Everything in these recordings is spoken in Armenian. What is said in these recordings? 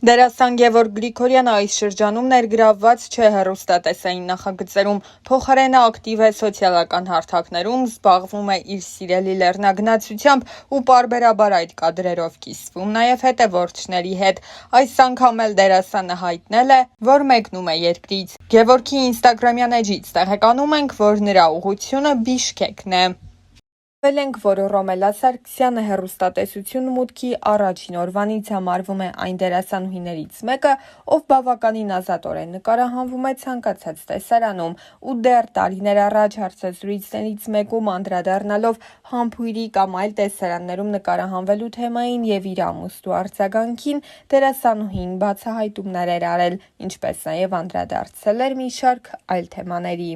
Դերասան Գևորգ Գրիգորյանը այս շրջանում ներգրավված չէ հեռուստատեսային նախագծերում, փոխարենը ակտիվ է սոցիալական հարթակներում, զբաղվում է իր սիրելի լեռնագնացությամբ ու պարբերաբար այդ կադրերով կիսվում նաև հետևորդների հետ։ Այս անգամ էլ դերասանը հայտնել է, որ մեկնում է երկրից։ Գևորգի ինստագրամյան էջից տեղեկանում ենք, որ նրա ուղղությունը Բիշկեկն է։ Ենք, որ Ռոմելա Սարգսյանը հեռուստատեսություն մուտքի առաջին օրվանից համարվում է այն դերասանուհիներից մեկը, ով բավականին ազատորեն նկարահանվում է ցանկացած տեսարանում ու դեռ տարիներ առաջ հարցազրույցներից մեկում անդրադառնալով համբույրի կամ այլ տեսարաններում նկարահանվելու թեմային եւ իր ամուսնու արձագանքին, դերասանուհին բացահայտումներ էր արել, ինչպես նաեւ անդրադարձել էր մի շարք այլ թեմաների։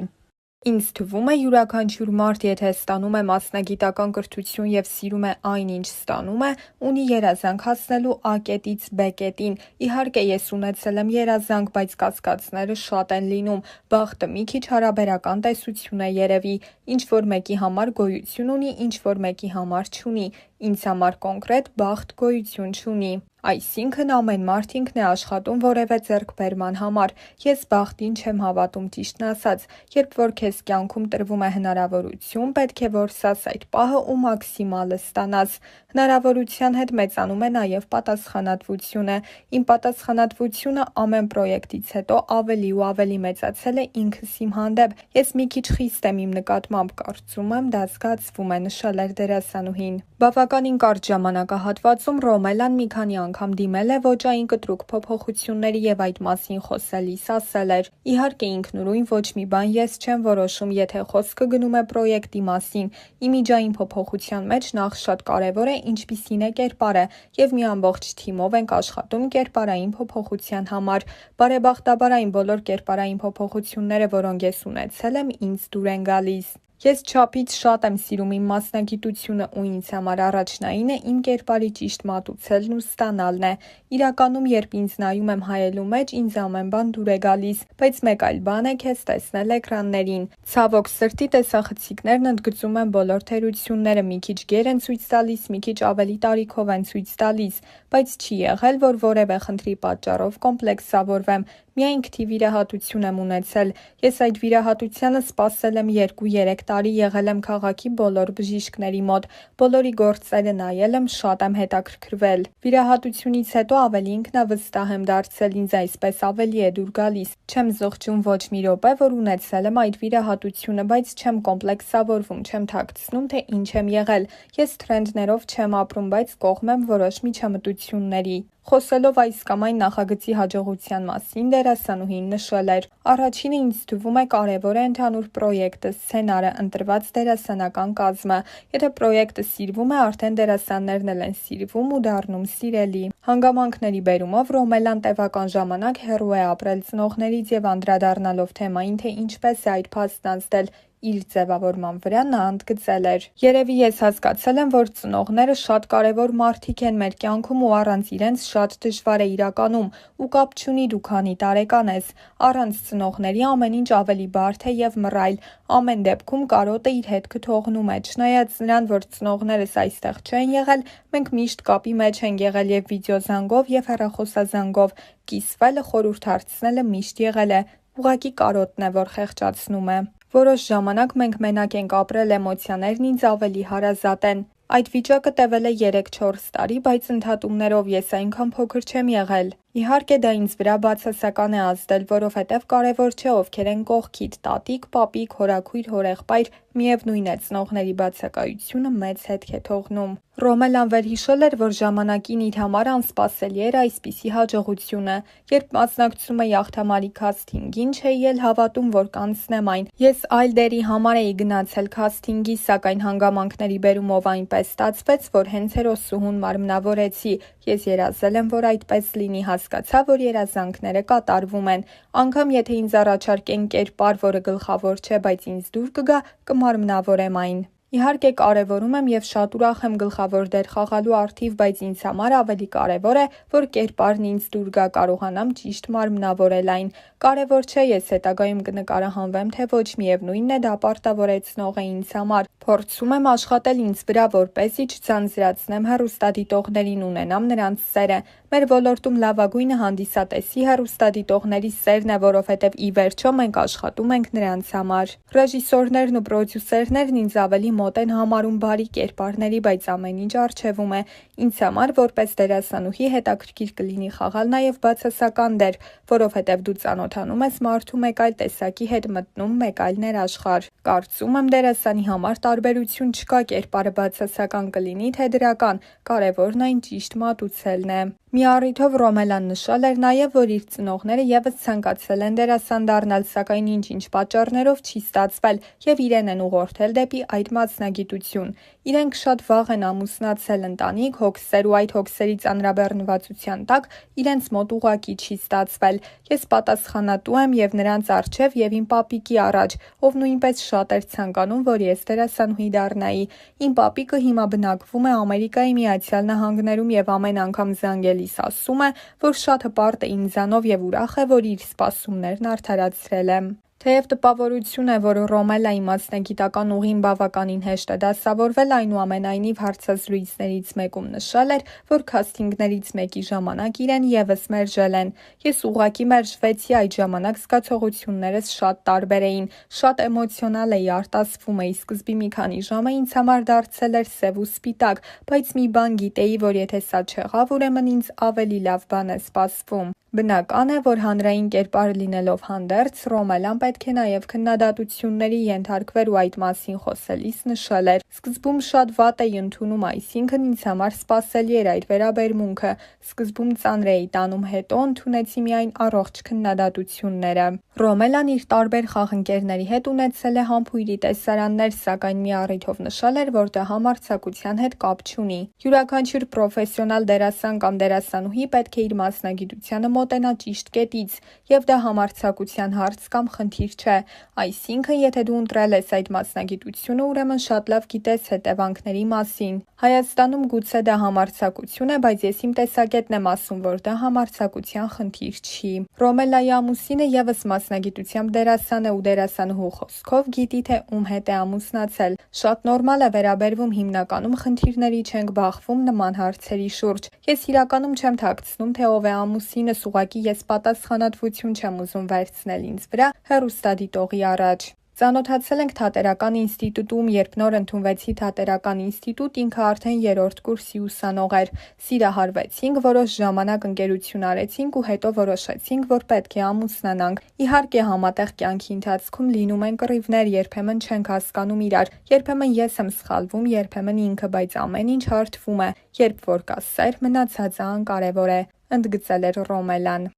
Ինձ թվում է յուրաքանչյուր մարդ, եթե ստանում է մասնագիտական կրթություն եւ սիրում է այն, ինչ ստանում է, ունի երազանք հասնելու A կետից B կետին։ Իհարկե ես ունեցել եմ երազանք, բայց կասկածները շատ են լինում։ Բախտը մի քիչ հարաբերական տեսություն է երևի։ Ինչ որ մեկի համար գոյություն ունի, ինչ որ մեկի համար չունի։ Ինձ համար կոնկրետ բախտ գոյություն չունի։ Այսինքն ամեն մարդ ինքն է աշխատում որևէ ձեռքբերման համար։ Ես բախտին չեմ հավատում, ճիշտն ասած։ Երբ որ քեզ կյանքում տրվում է հնարավորություն, պետք է որ սաս այդ պահը ու մաքսիմալը ստանաս։ Հնարավորության հետ մեծանում է նաև պատասխանատվությունը։ Իմ պատասխանատվությունը ամեն պրոյեկտից հետո ավելի ու ավելի մեծացել է ինքս իմ հանդեպ։ Ես մի քիչ խիստ եմ իմ նկատմամբ, կարծում եմ դա զգացվում է, նշել էր դերասանուհին։ Բավականին կարճ ժամանակահատվածում Ռոմելան մի քանի անգամ դիմել է ոճային կտրուկ փոփոխությունների եւ այդ մասին խոսելիս ասել էր. Իհարկե ինքնուրույն ոչ մի բան ես չեմ որոշում, եթե խոսքը գնում է պրոյեկտի մասին։ Իմիջային փոփոխության մեջ նախ շատ կարևոր է ինչպիսին է կերպարը եւ մի ամբողջ թիմով ենք աշխատում կերպարային փոփոխության համար։ Բարեբախտաբար այն բոլոր կերպարային փոփոխությունները, որոնք ես ունեցել եմ, ինձ դուր են գալիս։ Ես չափից շատ եմ սիրում իմ մասնագիտությունը ու ինձ համար առաջնային է իմ կերպարի ճիշտ մատուցելն ու ստանալն է։ Իրականում, երբ ինձ նայում եմ հայելու մեջ, ինձ ամեն բան դուր է գալիս, բայց մեկ այլ բան է քեզ տեսնել էկրաններին։ Ցավոք սրտի տեսախցիկներն ընդգծում են բոլոր թերությունները, մի քիչ գեր են ցույց տալիս, մի քիչ ավելի տարիքով են ցույց տալիս, բայց չի եղել, որ որևէ խնդրի պատճառով կոմպլեքսավորվեմ։ Միայն քթի վիրահատություն եմ ունեցել։ Ես այդ վիրահատությանը սպասել եմ 2-3 տարի, եղել եմ քաղաքի բոլոր բժիշկների մոտ, բոլորի գործերը նայել եմ, շատ եմ հետաքրքրվել։ Վիրահատությունից հետո ավելի ինքնավստահ եմ դարձել, ինձ այսպես ավելի է դուր գալիս։ Չեմ զղջում ոչ մի րոպե, որ ունեցել եմ այդ վիրահատությունը, բայց չեմ կոմպլեքսավորվում, չեմ թաքցնում, թե ինչ եմ եղել։ Ես թրենդներով չեմ ապրում, բայց կողմ եմ որոշ միջամտությունների։ Խոսելով այս կամ այն նախագծի հաջողության մասին, դերասանուհին նշել էր. Առաջինը ինձ թվում է կարևոր է ընդհանուր պրոյեկտը, սցենարը, ընտրված դերասանական կազմը։ Եթե պրոյեկտը սիրվում է, արդեն դերասաններն էլ են սիրվում ու դառնում սիրելի։ Հանգամանքների բերումով Ռոմելան տևական ժամանակ հեռու է ապրել ծնողներից եւ անդրադառնալով թեմային, թե ինչպես է այդ փաստն անցնել իր ձևավորման վրա, նա ընդգծել էր. Երևի ես հասկացել եմ, որ ծնողները շատ կարևոր մարդիկ են մեր կյանքում ու առանց իրենց շատ դժվար է իրականում ու կապ չունի դու քանի տարեկան ես։ Առանց ծնողների ամեն ինչ ավելի բարդ է եւ մռայլ։ Ամեն դեպքում կարոտը իր հետքը թողնում է։ Չնայած նրան, որ ծնողներս այստեղ չեն եղել, մենք միշտ կապի մեջ ենք եղել եւ վիդեոզանգով եւ հեռախոսազանգով։ Կիսվելը, խորհուրդ հարցնելը միշտ եղել է։ Ուղղակի կարոտն է, որ խեղճացնում է։ Որոշ ժամանակ մենք մենակ ենք ապրել, էմոցիաներն ինձ ավելի հարազատ են։ Այդ վիճակը տևել է 3-4 տարի, բայց ընդհատումներով ես այնքան փոքր չեմ եղել։ Իհարկե դա ինձ վրա բացասական է ազդել, որովհետև կարևոր չէ ովքեր են կողքիդ՝ տատիկ, պապիկ, հորաքույր, հորեղբայր, միևնույն է ծնողների բացակայությունը մեծ հետք է թողնում։ Ռոմելան վերհիշել էր, որ ժամանակին իր համար անսպասելի էր այսպիսի հաջողությունը։ Երբ մասնակցում էի աղթամարի քասթինգին, չէի էլ հավատում, որ կանցնեմ այն։ Ես այլ դերի համար էի գնացել քասթինգի, սակայն հանգամանքների բերումով այնպես ստացվեց, որ հենց հերոսուհուն մարմնավորեցի։ Ես երազել եմ, որ այդպես լինի, հասկացա, որ երազանքները կատարվում են։ Անգամ եթե ինձ առաջարկեն կերպար, որը գլխավոր չէ, բայց ինձ դուր կգա, կմարմնավորեմ այն։ Իհարկե կարևորում եմ եւ շատ ուրախ եմ գլխավոր դեր խաղալու առթիվ, բայց ինձ համար ավելի կարևոր է, որ կերպարն ինձ դուր գա, կարողանամ ճիշտ մարմնավորել այն։ Կարևոր չէ ես հետագայում կնկարահանվեմ, թե ոչ, միևնույնն է դա պարտավորեցնող է ինձ համար։ Փորձում եմ աշխատել ինձ վրա, որպեսզի չձանձրացնեմ հեռուստադիտողներին, ունենամ նրանց սերը։ Մեր ոլորտում լավագույնը հանդիսատեսի հեռուստադիտողների սերն է, որովհետև ի վերջո մենք աշխատում ենք նրանց համար։ Ռեժիսորներն ու պրոդյուսերներն ինձ ավելի մոտ են համարում բարի կերպարների, բայց ամեն ինչ առջևում է։ Ինձ համար որպես դերասանուհի հետաքրքիր կլինի խաղալ նաև բացասական դեր, որովհետև դու ծանոթանում ես մարդու մեկ այլ տեսակի հետ, մտնում մեկ այլ ներաշխարհ։ Կարծում եմ դերասանի համար տարբերություն չկա, կերպարը բացասական կլինի, թե դրական, կարևորն այն ճիշտ մատուցելն է։ Մի առիթով Ռոմելան նշել էր նաև, որ իր ծնողները ևս ցանկացել են դերասան դառնալ, սակայն ինչ-ինչ պատճառներով չի ստացվել եւ իրեն են ուղղորդել դեպի այդ մասնագիտություն։ Իրենք շատ վաղ են ամուսնացել, ընտանիք, հոգսեր ու այդ հոգսերի ծանրաբեռնվածության տակ իրենց մոտ ուղղակի չի ստացվել։ Ես պատասխանատու եմ եւ նրանց առջեւ եւ իմ պապիկի առաջ, ով նույնպես շատ էր ցանկանում, որ ես դերասանուհի դառնայի։ Իմ պապիկը հիմա բնակվում է Ամերիկայի Միացյալ Նահանգներում եւ ամեն անգամ զանգելիս ասում է, որ շատ հպարտ է ինձանով եւ ուրախ է, որ իր սպասումներն արդարացրել եմ։ Թեև տպավորություն է, որ Ռոմելայի մասնագիտական ուղին բավականին հեշտ է դասավորվել, այնուամենայնիվ հարցազրույցներից մեկում նշել էր, որ քասթինգներից մեկի ժամանակ իրեն ևս մերժել են։ Ես ուղղակի մերժվեցի, այդ ժամանակ զգացողություններս շատ տարբեր էին, շատ էմոցիոնալ էի, արտասվում էի, սկզբի մի քանի ժամը ինձ համար դարձել էր սև ու սպիտակ, բայց մի բան գիտեի, որ եթե սա չեղավ, ուրեմն ինձ ավելի լավ բան է սպասվում։ Բնական է, որ հանրային կերպար լինելով հանդերձ, Ռոմելան պետք է նաև քննադատությունների ենթարկվեր ու այդ մասին խոսելիս նշել էր. Սկզբում շատ վատ էի ընդունում, այսինքն ինձ համար սպասելի էր այդ վերաբերմունքը։ Սկզբում ծանր էի տանում, հետո ընդունեցի միայն առողջ քննադատությունները։ Ռոմելան իր տարբեր խաղընկերների հետ ունեցել է համբույրի տեսարաններ, սակայն մի առիթով նշել էր, որ դա համարձակության հետ կապ չունի։ Յուրաքանչյուր պրոֆեսիոնալ դերասան կամ դերասանուհի պետք է իր մասնագիտությանը մոտենա ճիշտ կետից, եւ դա համարձակության հարց կամ խնդիր չէ։ Այսինքն, եթե դու ընտրել ես այդ մասնագիտությունը, ուրեմն շատ լավ գիտես հետևանքների մասին։ Հայաստանում գուցե դա համարձակություն է, բայց ես իմ տեսակետն եմ ասում, որ դա համարձակության խնդիր չի։ Ռոմելայի ամուսինը ևս մասնագիտությամբ դերասան է ու դերասանուհու խոսքով գիտի, թե ում հետ է ամուսնացել։ Շատ նորմալ է վերաբերվում, հիմնականում խնդիրների չենք բախվում նման հարցերի շուրջ։ Ես իրականում չեմ թաքցնում, թե ով է ամուսինս, ուղղակի ես պատասխանատվություն չեմ ուզում վերցնել ինձ վրա հեռուստադիտողի առաջ։ Ծանոթացել ենք Թատերական ինստիտուտում, երբ նոր ընդունվեցի Թատերական ինստիտուտ, ինքը արդեն 3-րդ կուրսի ուսանող էր։ Սիրահարվեցինք, որոշ ժամանակ ընկերություն արեցինք ու հետո որոշեցինք, որ պետք է ամուսնանանք։ Իհարկե, համատեղ կյանքի ընթացքում լինում են կռիվներ, երբեմն չենք հասկանում իրար, երբեմն ես եմ սխալվում, երբեմն ինքը, բայց ամեն ինչ հարթվում է։ Երբ որ կա սեր, մնացածը անկարևոր է, ընդգծել էր Ռոմելան։